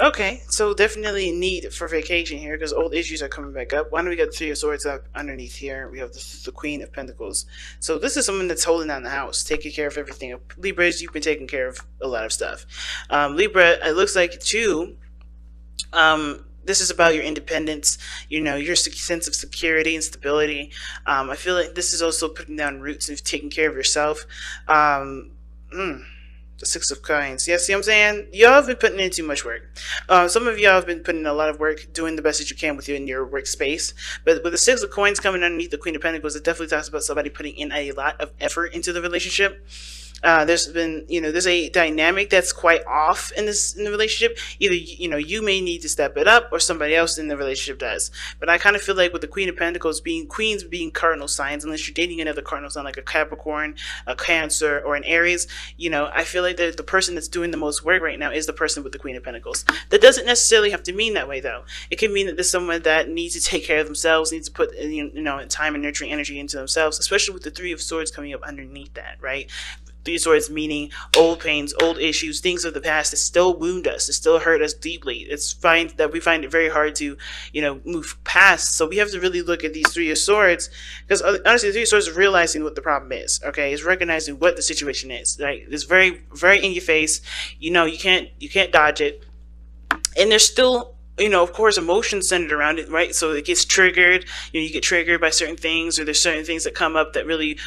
Okay, so definitely need for vacation here because old issues are coming back up. Why don't we get the Three of Swords up underneath here? We have the Queen of Pentacles. So this is someone that's holding down the house, taking care of everything. Libras, you've been taking care of a lot of stuff. Libra, it looks like too. This is about your independence, your sense of security and stability. I feel like this is also putting down roots and taking care of yourself. Um, mm, the Six of Coins. Yeah, see what I'm saying? Y'all have been putting in too much work. Some of y'all have been putting in a lot of work, doing the best that you can with you in your workspace. But with the Six of Coins coming underneath the Queen of Pentacles, it definitely talks about somebody putting in a lot of effort into the relationship. There's been, there's a dynamic that's quite off in the relationship. Either, you may need to step it up or somebody else in the relationship does. But I kind of feel like with the Queen of Pentacles being queens being cardinal signs, unless you're dating another cardinal sign like a Capricorn, a Cancer, or an Aries, I feel like the person that's doing the most work right now is the person with the Queen of Pentacles. That doesn't necessarily have to mean that way, though. It can mean that there's someone that needs to take care of themselves, needs to put time and nurturing energy into themselves, especially with the Three of Swords coming up underneath that, right? Three of Swords meaning old pains, old issues, things of the past that still wound us, that still hurt us deeply. It's fine that we find it very hard to, move past. So we have to really look at these Three of Swords, because honestly, the Three of Swords is realizing what the problem is. Okay, it's recognizing what the situation is. Right, it's very, very in your face. You can't dodge it, and there's still, of course, emotions centered around it, right? So it gets triggered. You get triggered by certain things, or there's certain things that come up that really,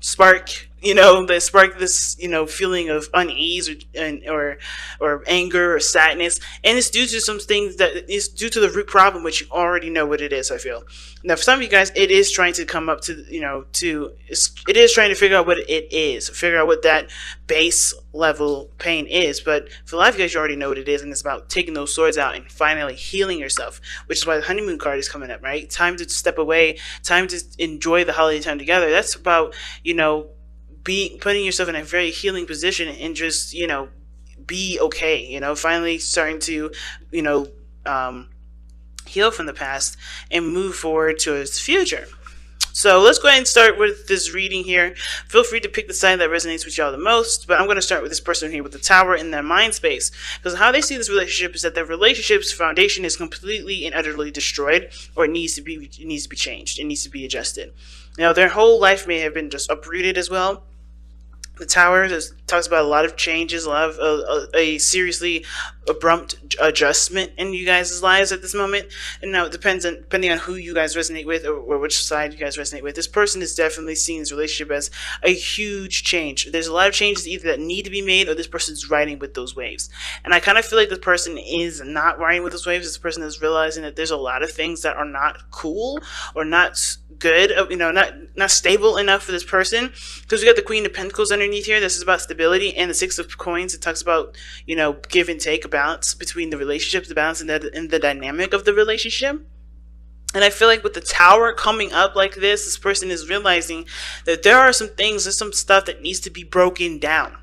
spark that spark this feeling of unease or anger or sadness, and it's due to some things that is due to the root problem, which you already know what it is. I feel now for some of you guys it is trying to come up to it is trying to figure out what it is, figure out what that base level pain is. But for a lot of you guys, you already know what it is, and it's about taking those swords out and finally healing yourself, which is why the honeymoon card is coming up, right? Time to step away, time to enjoy the holiday time together. That's about putting yourself in a very healing position and just be okay, finally starting to heal from the past and move forward to its future. So let's go ahead and start with this reading here. Feel free to pick the side that resonates with y'all the most, but I'm going to start with this person here with the Tower in their mind space, because how they see this relationship is that their relationship's foundation is completely and utterly destroyed, or it needs to be changed, it needs to be adjusted. Now their whole life may have been just uprooted as well. The Tower talks about a lot of changes, a lot of a seriously abrupt adjustment in you guys' lives at this moment. And now it depending on who you guys resonate with, or which side you guys resonate with. This person is definitely seeing this relationship as a huge change. There's a lot of changes either that need to be made, or this person's riding with those waves. And I kind of feel like this person is not riding with those waves. This person is realizing that there's a lot of things that are not cool or not good, not stable enough for this person. Because we got the Queen of Pentacles underneath here. This is about stability, and the Six of Coins. It talks about give and take, a balance between the relationships, the balance in the dynamic of the relationship. And I feel like with the Tower coming up like this person is realizing that there are some things, there's some stuff that needs to be broken down.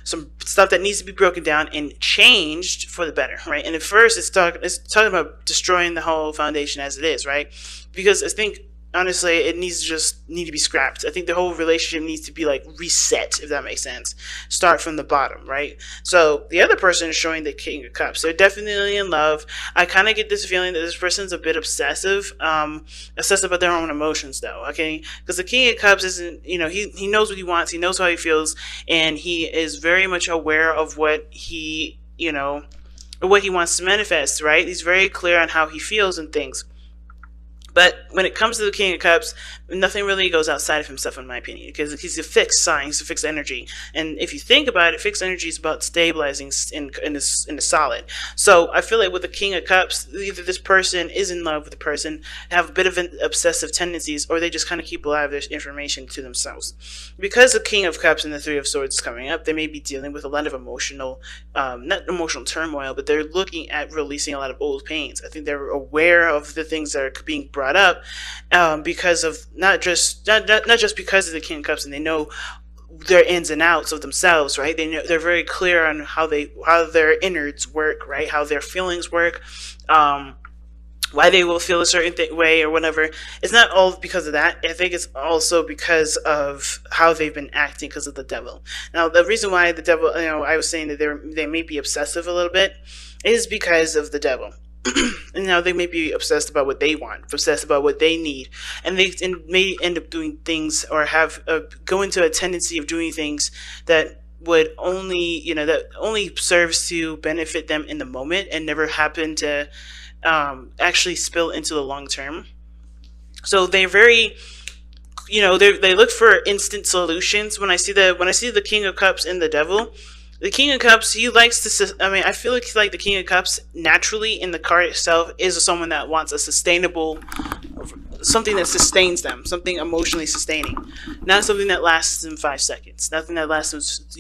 Some stuff that needs to be broken down and changed for the better, right? And at first, it's talking about destroying the whole foundation as it is, right? Because I think, honestly, it needs to be scrapped. I think the whole relationship needs to be reset, if that makes sense. Start from the bottom, right? So the other person is showing the King of Cups. They're definitely in love. I kind of get this feeling that this person's a bit obsessive about their own emotions, though. Okay, because the King of Cups isn't, he knows what he wants, he knows how he feels, and he is very much aware of what he, what he wants to manifest, right? He's very clear on how he feels and things. But when it comes to the King of Cups, nothing really goes outside of himself, in my opinion, because he's a fixed sign, he's a fixed energy. And if you think about it, fixed energy is about stabilizing in the solid. So I feel like with the King of Cups, either this person is in love with the person, have a bit of an obsessive tendencies, or they just kind of keep a lot of their information to themselves. Because the King of Cups and the Three of Swords is coming up, they may be dealing with a lot of emotional, not emotional turmoil, but they're looking at releasing a lot of old pains. I think they're aware of the things that are being brought up because of not just because of the King of Cups, and they know their ins and outs of themselves, right? They're very clear on how their innards work, right? How their feelings work, why they will feel a certain way or whatever. It's not all because of that. I think it's also because of how they've been acting because of the devil. Now, the reason why the devil, I was saying that they may be obsessive a little bit, is because of the devil. And now they may be obsessed about what they want, obsessed about what they need, and they may end up doing things or have go into a tendency of doing things that would only that only serves to benefit them in the moment and never happen to actually spill into the long term. So they're very, they look for instant solutions. When I see the King of Cups and the Devil, the King of Cups, he likes to. I mean, I feel like the King of Cups naturally in the card itself is someone that wants a sustainable, something that sustains them, something emotionally sustaining, not something that lasts in 5 seconds, nothing that lasts,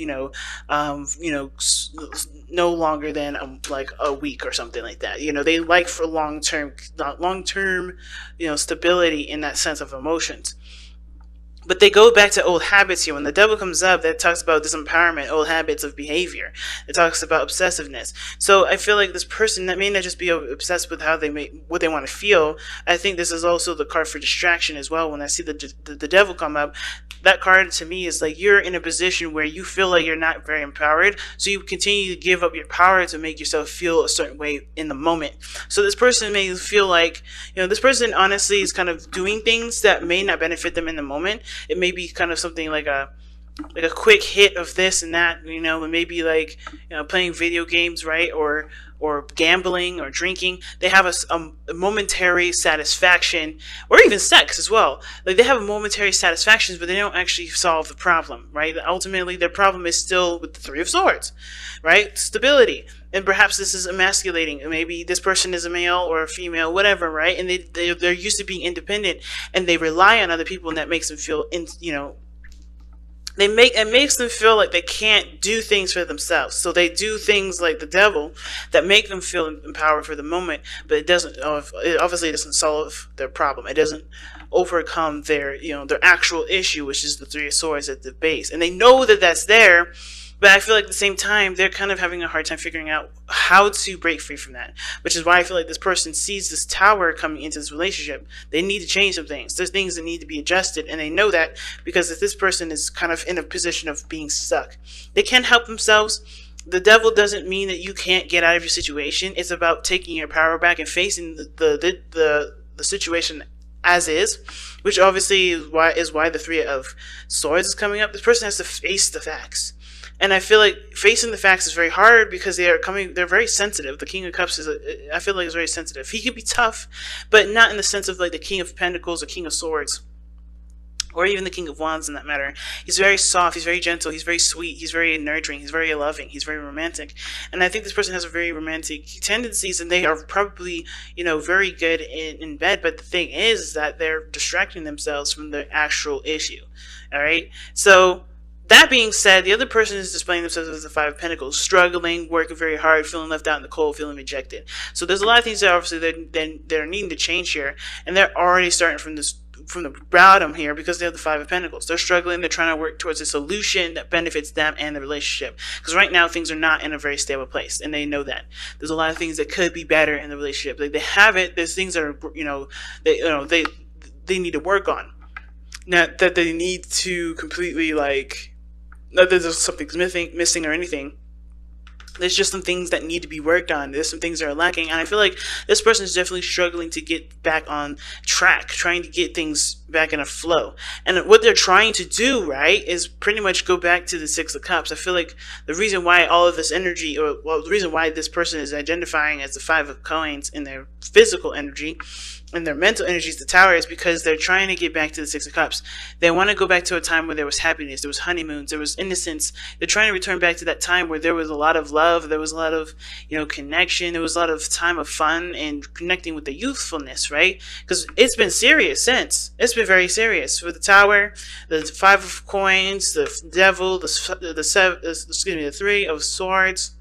no longer than like a week or something like that. They like for long term, stability in that sense of emotions. But they go back to old habits here. When the devil comes up, that talks about disempowerment, old habits of behavior. It talks about obsessiveness. So I feel like this person that may not just be obsessed with what they want to feel. I think this is also the card for distraction as well. When I see the devil come up, that card to me is like you're in a position where you feel like you're not very empowered, so you continue to give up your power to make yourself feel a certain way in the moment. So this person may feel like, this person honestly is kind of doing things that may not benefit them in the moment. It may be kind of something like a quick hit of this and that, and maybe like playing video games, right, or gambling or drinking. They have a momentary satisfaction, or even sex as well. Like they have a momentary satisfaction, but they don't actually solve the problem, right? Ultimately, their problem is still with the Three of Swords, right? Stability. And perhaps this is emasculating. Maybe this person is a male or a female, whatever, right? And they're used to being independent, and they rely on other people, and that makes them feel, it makes them feel like they can't do things for themselves. So they do things like the devil that make them feel empowered for the moment, but it obviously doesn't solve their problem. It doesn't overcome their actual issue, which is the Three of Swords at the base. And they know that that's there, but I feel like at the same time, they're kind of having a hard time figuring out how to break free from that, which is why I feel like this person sees this tower coming into this relationship. They need to change some things. There's things that need to be adjusted, and they know that because if this person is kind of in a position of being stuck, they can't help themselves. The devil doesn't mean that you can't get out of your situation. It's about taking your power back and facing the situation as is, which obviously is why the Three of Swords is coming up. This person has to face the facts. And I feel like facing the facts is very hard because they're very sensitive. The King of Cups I feel like is very sensitive. He can be tough, but not in the sense of like the King of Pentacles or King of Swords, or even the King of Wands in that matter. He's very soft, he's very gentle, he's very sweet, he's very nurturing, he's very loving, he's very romantic. And I think this person has a very romantic tendencies, and they are probably, very good in bed, but the thing is that they're distracting themselves from the actual issue. All right? So that being said, the other person is displaying themselves as the Five of Pentacles, struggling, working very hard, feeling left out in the cold, feeling rejected. So there's a lot of things that obviously they're needing to change here, and they're already starting from the bottom here because they have the Five of Pentacles. They're struggling. They're trying to work towards a solution that benefits them and the relationship. Because right now things are not in a very stable place, and they know that. There's a lot of things that could be better in the relationship. Like they have it. There's things that are they need to work on. Not that they need to completely not that there's something missing or anything. There's just some things that need to be worked on. There's some things that are lacking. And I feel like this person is definitely struggling to get back on track, trying to get things back in a flow. And what they're trying to do, right, is pretty much go back to the Six of Cups. I feel like the reason why all of this energy, the reason why this person is identifying as the Five of Coins in their physical energy and their mental energy is the Tower, is because they're trying to get back to the Six of Cups. They want to go back to a time where there was happiness, there was honeymoons, there was innocence. They're trying to return back to that time where there was a lot of love, there was a lot of connection, there was a lot of time of fun and connecting with the youthfulness, right? Because it's been serious since. It's been very serious with the Tower, the Five of Coins, the Devil, the Three of Swords.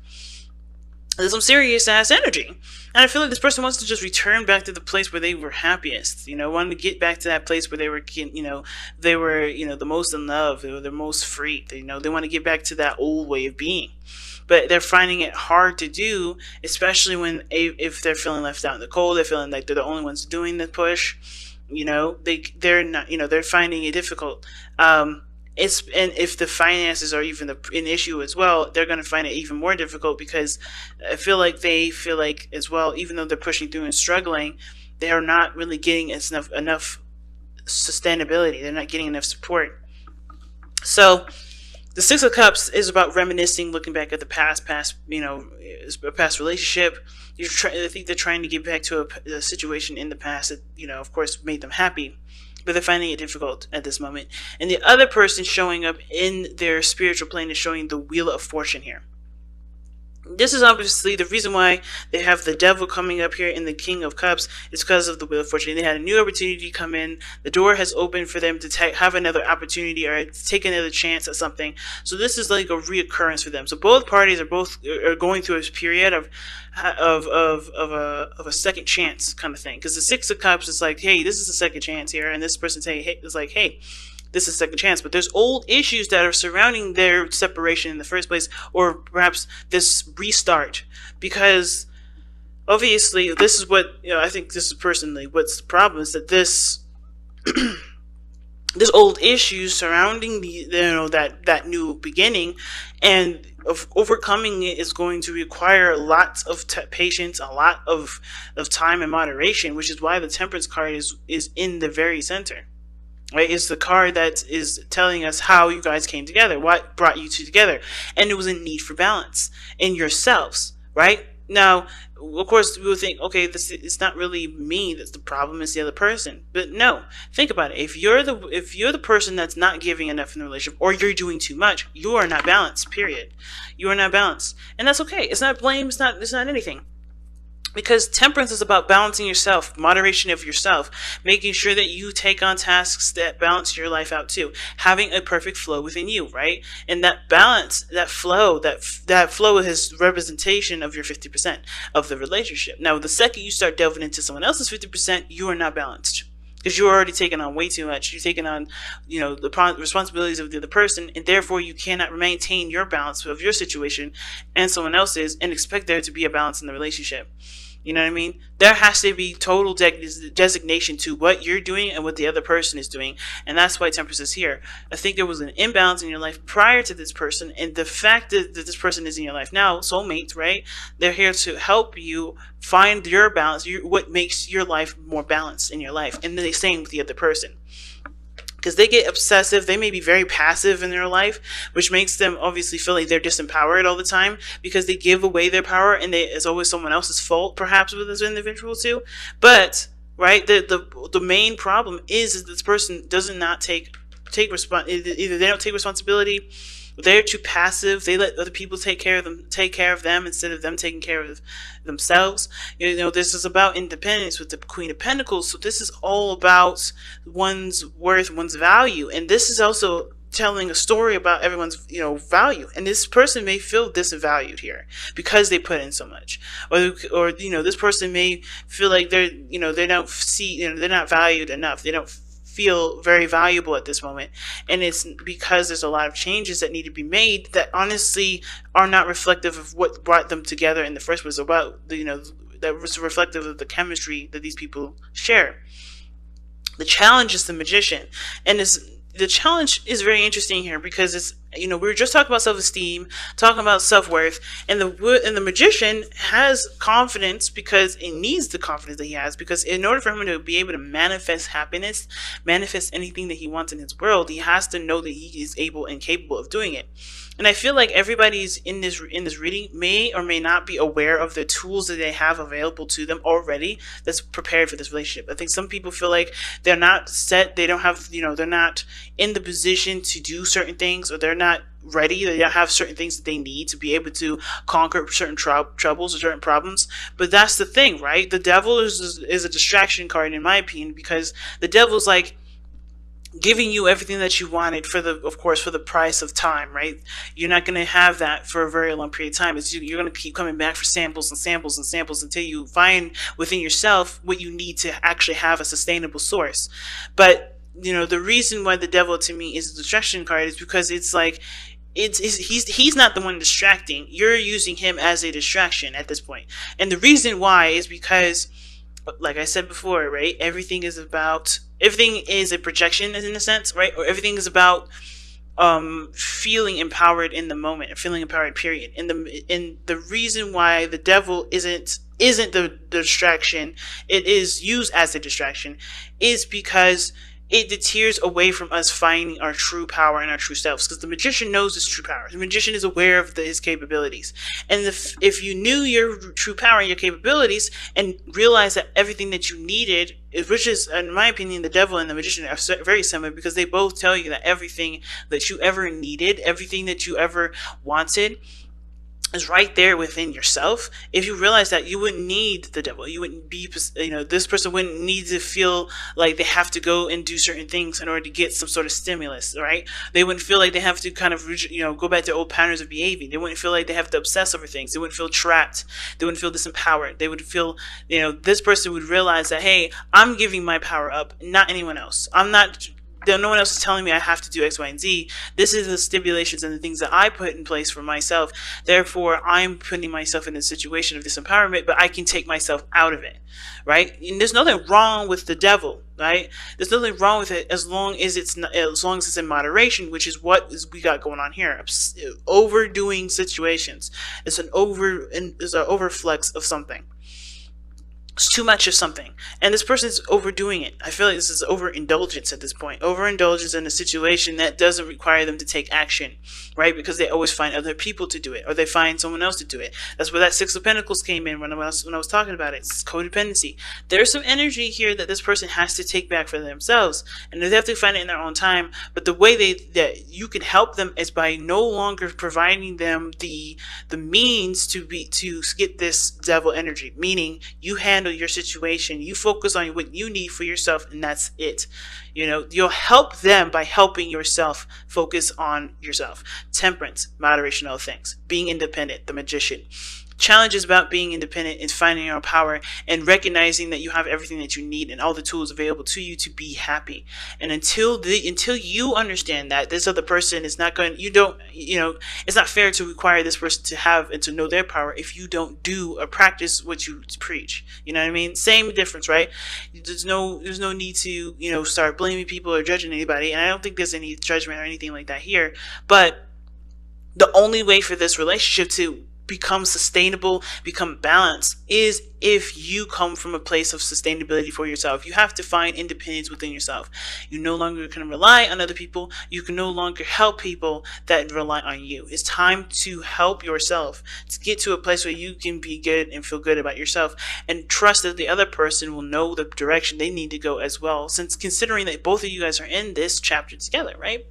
There's some serious ass energy. And I feel like this person wants to just return back to the place where they were happiest, wanting to get back to that place where they were, the most in love, they were the most free. They want to get back to that old way of being. but they're finding it hard to do, especially when if they're feeling left out in the cold, they're feeling like they're the only ones doing the push. They're not, they're finding it difficult. And if the finances are even an issue as well, they're going to find it even more difficult, because I feel like they feel like as well, even though they're pushing through and struggling, they are not really getting enough sustainability. They're not getting enough support. So the Six of Cups is about reminiscing, looking back at the past, a past relationship. I think they're trying to get back to a situation in the past that, of course, made them happy, but they're finding it difficult at this moment. And the other person showing up in their spiritual plane is showing the Wheel of Fortune here. This is obviously the reason why they have the Devil coming up here in the King of Cups, is because of the Wheel of Fortune. They had a new opportunity come in. The door has opened for them to have another opportunity or take another chance at something. So this is like a reoccurrence for them. So both parties are going through a period of a second chance kind of thing. Because the Six of Cups is like, hey, this is a second chance here, and this person is like, hey, this is a second chance. But there's old issues that are surrounding their separation in the first place, or perhaps this restart, because obviously this is what, I think this is personally what's the problem, is that this there's old issues surrounding that new beginning, and of overcoming it is going to require lots of patience, a lot of time and moderation, which is why the Temperance card is in the very center. Right, it's the card that is telling us how you guys came together, what brought you two together, and it was a need for balance in yourselves. Right now, of course, we would think, okay, it's not really me that's the problem; it's the other person. But no, think about it. If you're the person that's not giving enough in the relationship, or you're doing too much, you are not balanced. Period. You are not balanced, and that's okay. It's not blame. It's not anything. Because Temperance is about balancing yourself, moderation of yourself, making sure that you take on tasks that balance your life out too, having a perfect flow within you, right? And that balance, that flow is representation of your 50% of the relationship. Now, the second you start delving into someone else's 50%, you are not balanced. Because you're already taking on way too much. You're taking on, the responsibilities of the other person, and therefore you cannot maintain your balance of your situation and someone else's and expect there to be a balance in the relationship. You know what I mean? There has to be total designation to what you're doing and what the other person is doing. And that's why Temperance is here. I think there was an imbalance in your life prior to this person. And the fact that this person is in your life now, soulmates, right? They're here to help you find your balance, what makes your life more balanced in your life. And the same with the other person. Because they get obsessive, they may be very passive in their life, which makes them obviously feel like they're disempowered all the time, because they give away their power, and it's always someone else's fault, perhaps, with this individual too. But right, the main problem is this person does not take either they don't take responsibility, they're too passive, they let other people take care of them instead of them taking care of themselves. This is about independence with the Queen of Pentacles, so this is all about one's worth, one's value, and this is also telling a story about everyone's value. And this person may feel disvalued here because they put in so much, or this person may feel like they don't see, they're not valued enough, they don't feel very valuable at this moment, and it's because there's a lot of changes that need to be made that honestly are not reflective of what brought them together in the first place, about that was reflective of the chemistry that these people share. The challenge is the Magician, and the challenge is very interesting here, because it's we were just talking about self-esteem, talking about self-worth, and the Magician has confidence because it needs the confidence that he has, because in order for him to be able to manifest happiness, manifest anything that he wants in his world, he has to know that he is able and capable of doing it. And I feel like everybody's in this reading may or may not be aware of the tools that they have available to them already that's prepared for this relationship. I think some people feel like they're not set, they don't have, they're not in the position to do certain things, or they're not ready, they don't have certain things that they need to be able to conquer certain troubles or certain problems. But that's the thing, right? The Devil is a distraction card, in my opinion, because the Devil's like giving you everything that you wanted for the price of time, right? You're not going to have that for a very long period of time. You're going to keep coming back for samples and samples and samples until you find within yourself what you need to actually have a sustainable source. But the reason why the Devil to me is a distraction card is because it's like he's not the one distracting. You're using him as a distraction at this point. And the reason why is because, like I said before, right? Everything is a projection in a sense, right? Or everything is about feeling empowered in the moment, feeling empowered, period. And the reason why the devil isn't the distraction, it is used as a distraction, is because it deters away from us finding our true power and our true selves. Because the magician knows his true power. The magician is aware of his capabilities. And if you knew your true power and your capabilities and realized that everything that you needed, which is, in my opinion, the devil and the magician are very similar, because they both tell you that everything that you ever needed, everything that you ever wanted, is right there within yourself. If you realize that, you wouldn't need the devil. You wouldn't be, this person wouldn't need to feel like they have to go and do certain things in order to get some sort of stimulus, right? They wouldn't feel like they have to kind of, go back to old patterns of behaving. They wouldn't feel like they have to obsess over things. They wouldn't feel trapped. They wouldn't feel disempowered. They would feel, this person would realize that, hey, I'm giving my power up, not anyone else. No one else is telling me I have to do X, Y, and Z. This is the stipulations and the things that I put in place for myself. Therefore, I'm putting myself in a situation of disempowerment, but I can take myself out of it, right? And there's nothing wrong with the devil, right? There's nothing wrong with it as long as it's in moderation, which is what we got going on here. Overdoing situations. It's an overflex of something. It's too much of something, and this person's overdoing it. I feel like this is overindulgence at this point. Overindulgence in a situation that doesn't require them to take action, right? Because they always find other people to do it, or they find someone else to do it. That's where that Six of Pentacles came in when I was talking about it. It's codependency. There's some energy here that this person has to take back for themselves, and they have to find it in their own time. But the way that you can help them is by no longer providing them the means to get this devil energy. Meaning, you handle your situation, you focus on what you need for yourself, and that's it. You'll help them by helping yourself focus on yourself. Temperance, moderation, all things. Being independent, the magician. Challenge is about being independent and finding your own power and recognizing that you have everything that you need and all the tools available to you to be happy. And until you understand that this other person is not going, it's not fair to require this person to have and to know their power if you don't do or practice what you preach. You know what I mean? Same difference, right? There's no need to, start blaming people or judging anybody. And I don't think there's any judgment or anything like that here. But the only way for this relationship to become sustainable, become balanced, is if you come from a place of sustainability for yourself. You have to find independence within yourself. You no longer can rely on other people. You can no longer help people that rely on you. It's time to help yourself, to get to a place where you can be good and feel good about yourself, and trust that the other person will know the direction they need to go as well, since considering that both of you guys are in this chapter together, right?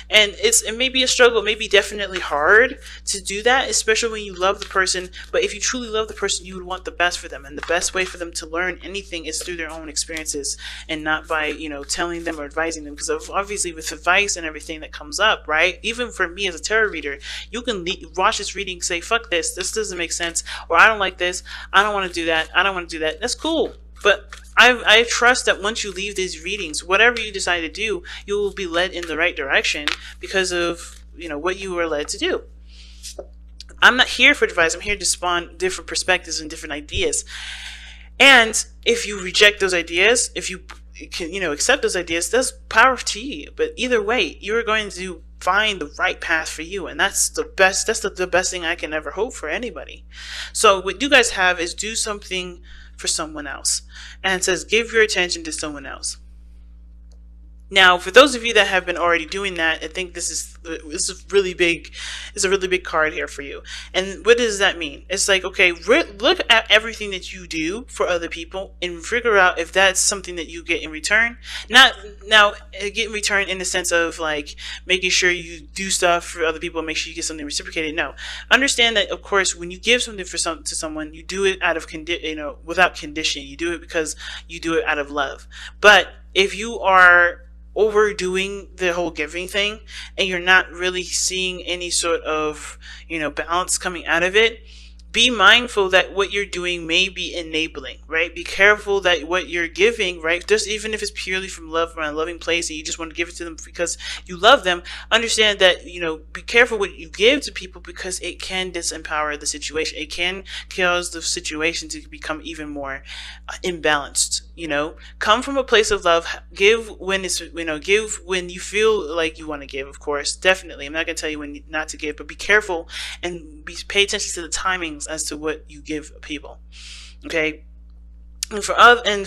And it may be a struggle, it may be definitely hard to do that, especially when you love the person. But if you truly love the person, you would want the best for them. And the best way for them to learn anything is through their own experiences, and not by, telling them or advising them. Because obviously with advice and everything that comes up, right? Even for me as a tarot reader, you can watch this reading and say, fuck this doesn't make sense, or I don't like this, I don't want to do that, I don't want to do that. That's cool. But I trust that once you leave these readings, whatever you decide to do, you will be led in the right direction because of, what you were led to do. I'm not here for advice. I'm here to spawn different perspectives and different ideas. And if you reject those ideas, if you can, accept those ideas, that's power to you. But either way, you're going to find the right path for you, and that's the best. That's the best thing I can ever hope for anybody. So what you guys have is do something for someone else, and it says give your attention to someone else. Now, for those of you that have been already doing that, I think this is really big. It's a really big card here for you. And what does that mean? It's like, okay, look at everything that you do for other people and figure out if that's something that you get in return. Not now get in return in the sense of like making sure you do stuff for other people and make sure you get something reciprocated. No, understand that of course when you give something to someone, you do it out of without condition. You do it because you do it out of love. But if you are overdoing the whole giving thing and you're not really seeing any sort of balance coming out of it, be mindful that what you're doing may be enabling, right? Be careful that what you're giving, right? Just even if it's purely from love, from a loving place, and you just want to give it to them because you love them, understand that, be careful what you give to people, because it can disempower the situation. It can cause the situation to become even more imbalanced. Come from a place of love. Give when give when you feel like you want to give, of course, definitely. I'm not going to tell you when not to give, but be careful and pay attention to the timings as to what you give people. Okay. And for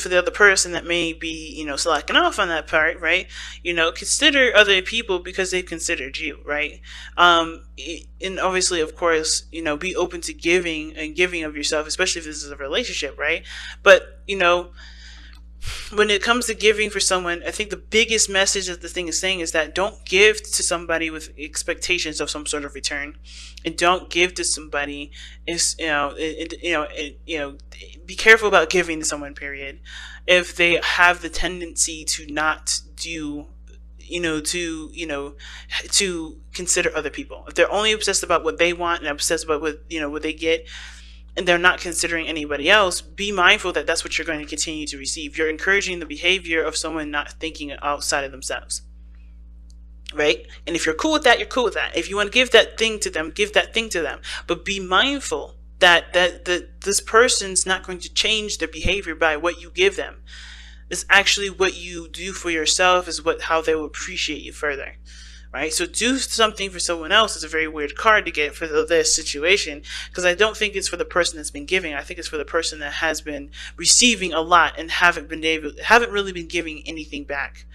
the other person that may be, slacking off on that part, right? Consider other people because they've considered you, right? And obviously, of course, be open to giving and giving of yourself, especially if this is a relationship, right? But, when it comes to giving for someone, I think the biggest message that the thing is saying is that don't give to somebody with expectations of some sort of return, and don't give to somebody is be careful about giving to someone. Period. If they have the tendency to not do, to consider other people, if they're only obsessed about what they want and obsessed about what they get, and they're not considering anybody else, be mindful that that's what you're going to continue to receive. You're encouraging the behavior of someone not thinking outside of themselves, right? And if you're cool with that, you're cool with that. If you want to give that thing to them, give that thing to them. But be mindful that this person's not going to change their behavior by what you give them. It's actually what you do for yourself is how they will appreciate you further. Right? So do something for someone else is a very weird card to get for this situation, because I don't think it's for the person that's been giving. I think it's for the person that has been receiving a lot and haven't really been giving anything back.